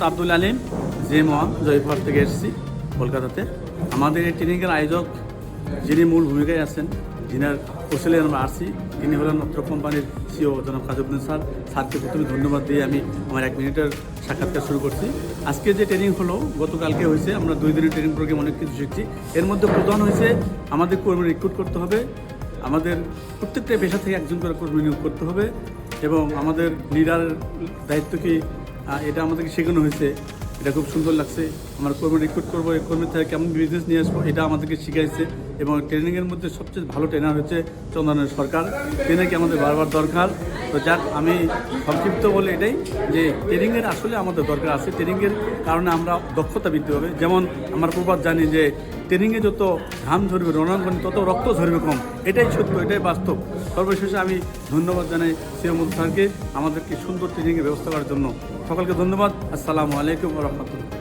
মোহাম্মদ আব্দুল আলিম জে1 জয়পুর থেকে এসেছি কলকাতাতে। আমাদের এই ট্রেনিংয়ের আয়োজক যিনি মূল ভূমিকায় আছেন, যিনার কৌশলে আমরা আসছি, তিনি হলেন অত্র কোম্পানির সিও জনাব কাজউদ্দিন স্যার। স্যারকে প্রথমে ধন্যবাদ দিয়ে আমি আমার 1 মিনিটের সাক্ষাৎকার শুরু করছি। আজকে যে ট্রেনিং হলো গতকালকে হয়েছে, আমরা 2 দিনের ট্রেনিং প্রোগ্রাম অনেক কিছু শিখছি। এর মধ্যে প্রধান হয়েছে আমাদের কর্মী রিক্রুট করতে হবে, আমাদের প্রত্যেকটা পেশা থেকে একজন করে কর্মী নিয়োগ করতে হবে এবং আমাদের লিডারের দায়িত্ব কি এটা আমাদেরকে শেখানো হয়েছে। এটা খুব সুন্দর লাগছে। আমরা কর্মী রিক্রুট করবো, এই কর্মী থেকে কেমন বিজনেস নিয়ে আসবো, এটা আমাদেরকে শিখাইছে। এবং ট্রেনিংয়ের মধ্যে সবচেয়ে ভালো ট্রেনার হচ্ছে চন্দনের সরকার। ট্রেনারকে আমাদের বারবার দরকার। তো যাক, আমি সংক্ষিপ্ত বলে এটাই যে ট্রেনিংয়ের আসলে আমাদের দরকার আছে। ট্রেনিংয়ের কারণে আমরা দক্ষতা বৃদ্ধি হবে। যেমন আমরা প্রবাদ জানি যে ট্রেনিংয়ে যত ঘাম ঝরবে রণাঙ্গনে তত রক্ত ঝরবে কম। এটাই সত্য, এটাই বাস্তব। সর্বশেষে আমি ধন্যবাদ জানাই সিও স্যারকে আমাদেরকে সুন্দর ট্রেনিংয়ের ব্যবস্থা করার জন্য। সকলকে ধন্যবাদ। আসসালামু আলাইকুম ওয়া রাহমাতুল্লাহ।